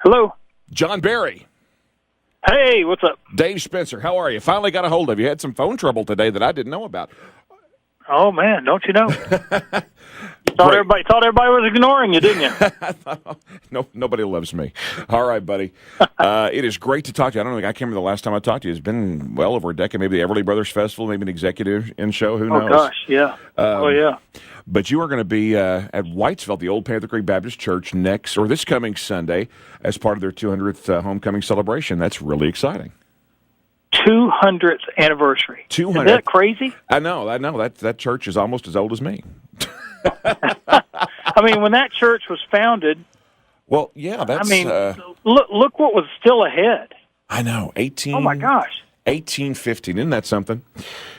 Hello. John Barry. Hey, what's up? Dave Spencer, how are you? Finally got a hold of you. Had some phone trouble today that I didn't know about. Oh man, don't you know? Thought everybody was ignoring you, didn't you? No, nobody loves me. All right, buddy. It is great to talk to you. I don't know. I can't remember the last time I talked to you. It's been well over a decade. Maybe the Everly Brothers Festival, maybe an executive in show. Who knows? Oh gosh, yeah. Yeah. But you are going to be at Whitesville, the old Panther Creek Baptist Church, this coming Sunday as part of their 200th homecoming celebration. That's really exciting. 200th anniversary. 200. Isn't that crazy? I know. That church is almost as old as me. I mean, when that church was founded. Well, yeah, that's. I mean, look what was still ahead. I know, 18. Oh my gosh. 1815. Isn't that something?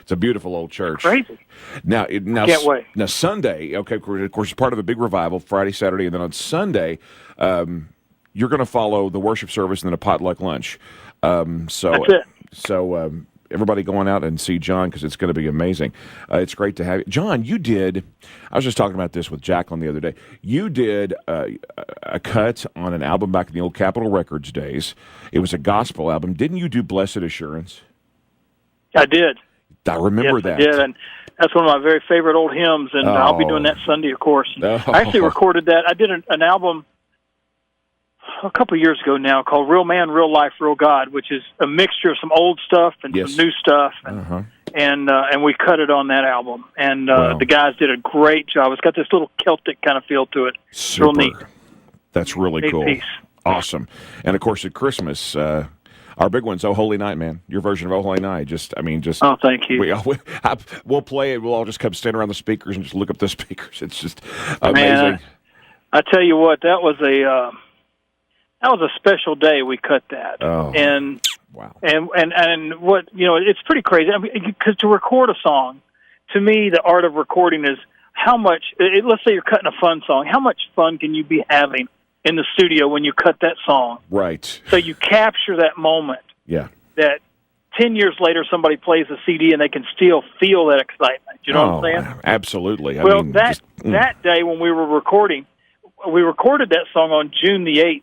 It's a beautiful old church. Crazy. Now, Can't wait. Now Sunday, okay, of course, it's part of a big revival, Friday, Saturday, and then on Sunday, you're going to follow the worship service and then a potluck lunch. That's it. So everybody going out and see John because it's going to be amazing. It's great to have you. John, you did, I was just talking about this with Jacqueline the other day. You did a cut on an album back in the old Capitol Records days. It was a gospel album. Didn't you do Blessed Assurance? I did. I remember that. I did, and that's one of my very favorite old hymns, and I'll be doing that Sunday, of course. I actually recorded that. I did an album a couple of years ago now called Real Man, Real Life, Real God, which is a mixture of some old stuff and some new stuff, and we cut it on that album. And the guys did a great job. It's got this little Celtic kind of feel to it. Super. Real neat. That's really Neat cool. piece. Awesome. And of course at Christmas, our big one's "Oh Holy Night," man. Your version of "Oh Holy Night." Oh, thank you. We'll play it. We'll all just come stand around the speakers and just look up the speakers. It's just amazing. Man, I tell you what, that was a special day. We cut that, and wow, and what it's pretty crazy. I mean, because to record a song, to me, the art of recording is how much. Let's say you're cutting a fun song. How much fun can you be having in the studio when you cut that song? Right. So you capture that moment. Yeah. That 10 years later somebody plays a CD and they can still feel that excitement. You know what I'm saying? Absolutely. Well, that day when we were recording, we recorded that song on June the 8th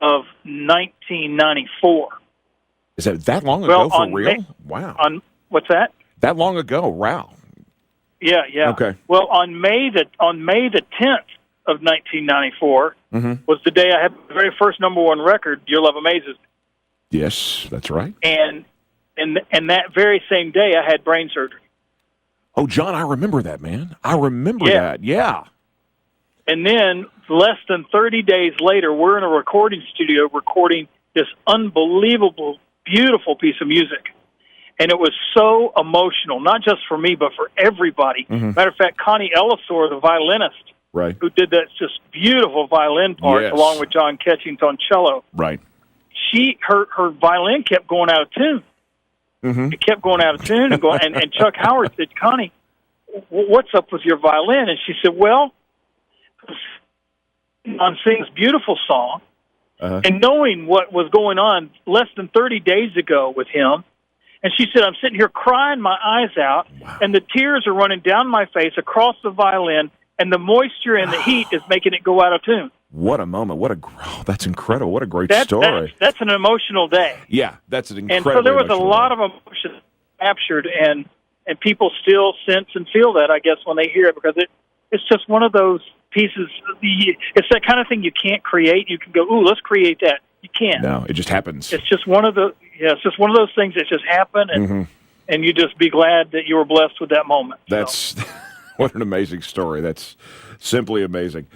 of 1994. Is that long ago for real? Wow. What's that? That long ago? Wow. Yeah. Okay. Well, on May the 10th of 1994 was the day I had the very first #1 record, Your Love Amazes Me. Yes, that's right. And that very same day I had brain surgery. Oh, John, I remember that, man. I remember that. Yeah. And then less than 30 days later, we're in a recording studio recording this unbelievable, beautiful piece of music. And it was so emotional, not just for me, but for everybody. Matter of fact, Connie Ellisor, the violinist, who did that just beautiful violin part, along with John Ketchings on cello. Right. Her violin kept going out of tune. It kept going out of tune and Chuck Howard said, "Connie, what's up with your violin?" And she said, "Well, on singing this beautiful song, and knowing what was going on less than 30 days ago with him." And she said, "I'm sitting here crying my eyes out, and the tears are running down my face across the violin, and the moisture and the heat is making it go out of tune." What a moment. That's incredible. What a great story. That's an emotional day. Yeah, that's an incredible. And so there was a lot of emotion captured, and people still sense and feel that, I guess, when they hear it, because it's just one of those pieces. It's that kind of thing you can't create. You can go, "Ooh, let's create that." You can't. No, it just happens. It's just one of it's just one of those things that just happen, and you just be glad that you were blessed with that moment. That's what an amazing story. That's simply amazing.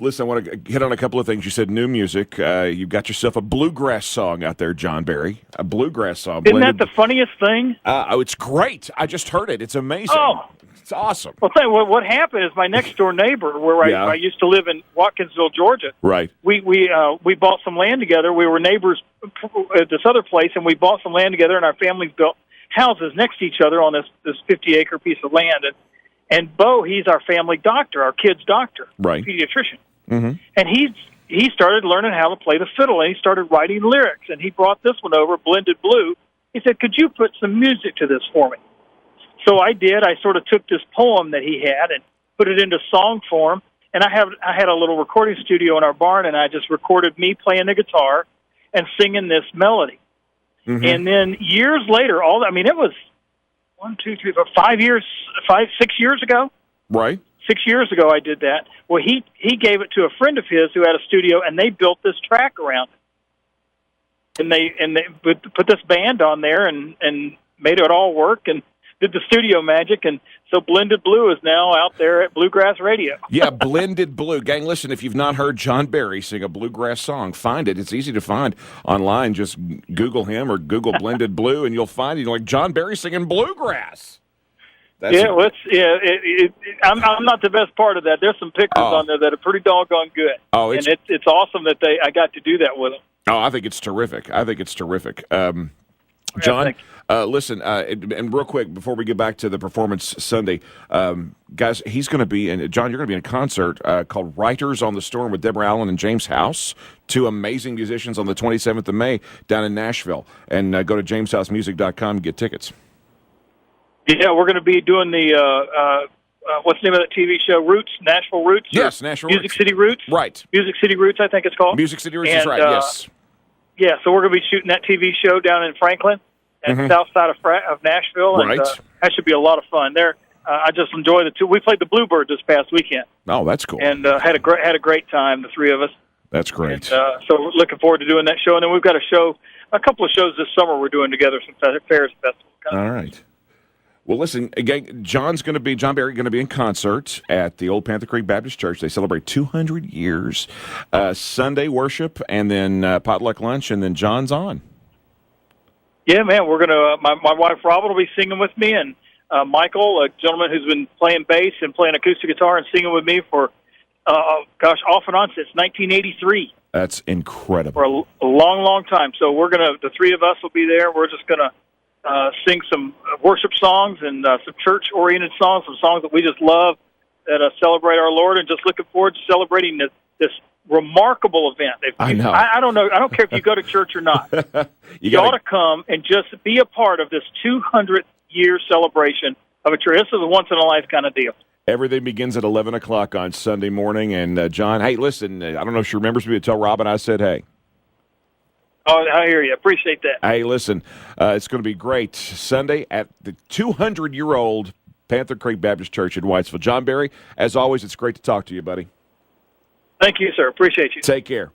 Listen, I want to hit on a couple of things. You said new music. You've got yourself a bluegrass song out there, John Barry. A bluegrass song. Isn't that the funniest thing? It's great. I just heard it. It's amazing. Oh. It's awesome. Well, tell you what happened is my next door neighbor, where I used to live in Watkinsville, Georgia. Right. We bought some land together. We were neighbors at this other place, and we bought some land together, and our families built houses next to each other on this 50-acre piece of land. And Bo, he's our family doctor, our kid's doctor, pediatrician. And he started learning how to play the fiddle, and he started writing lyrics. And he brought this one over, Blended Blue. He said, "Could you put some music to this for me?" So I did. I sort of took this poem that he had and put it into song form, and I had a little recording studio in our barn, and I just recorded me playing the guitar and singing this melody. Mm-hmm. And then years later, it was 6 years ago. Right. 6 years ago I did that. Well, he gave it to a friend of his who had a studio, and they built this track around it. And they put this band on there and made it all work and did the studio magic. And so Blended Blue is now out there at Bluegrass Radio. Yeah, Blended Blue. Gang, listen, if you've not heard John Barry sing a bluegrass song, find it. It's easy to find online. Just Google him or Google Blended Blue, and you'll find it. Like John Barry singing bluegrass. I'm not the best part of that. There's some pictures on there that are pretty doggone good. It's awesome that I got to do that with them. Oh, I think it's terrific. John, listen, and real quick before we get back to the performance Sunday, guys, he's going to be in. John, you're going to be in a concert called "Writers on the Storm" with Deborah Allen and James House, two amazing musicians, on the 27th of May down in Nashville. And go to jameshousemusic.com and get tickets. Yeah, we're going to be doing the what's the name of that TV show? Roots, Nashville Roots. Yes, Nashville Music Roots. City Roots. Right. Music City Roots, I think it's called. Music City Roots is right. Yes. Yeah, so we're going to be shooting that TV show down in Franklin, at the south side of Nashville. Right. And, that should be a lot of fun. There, I just enjoy the two. We played the Bluebird this past weekend. Oh, that's cool. And had a great time, the three of us. That's great. And, so we're looking forward to doing that show. And then we've got a couple of shows this summer we're doing together, some fairs and festivals. All right. Well, listen, again, John Barry going to be in concert at the Old Panther Creek Baptist Church. They celebrate 200 years. Sunday worship, and then potluck lunch, and then John's on. Yeah, man, we're going to, my wife Robin will be singing with me, and Michael, a gentleman who's been playing bass and playing acoustic guitar and singing with me for, off and on since 1983. That's incredible. For a long, long time. So the three of us will be there. We're just going to sing some worship songs and some church-oriented songs, some songs that we just love that celebrate our Lord, and just looking forward to celebrating this remarkable event. I know. I don't know. I don't care if you go to church or not. you ought to come and just be a part of this 200-year celebration of a church. This is a once-in-a-life kind of deal. Everything begins at 11 o'clock on Sunday morning. And, John, hey, listen, I don't know if she remembers me, but tell Robin I said hey. Oh, I hear you. Appreciate that. Hey, listen, it's going to be great. Sunday at the 200-year-old Panther Creek Baptist Church in Whitesville. John Barry, as always, it's great to talk to you, buddy. Thank you, sir. Appreciate you. Take care.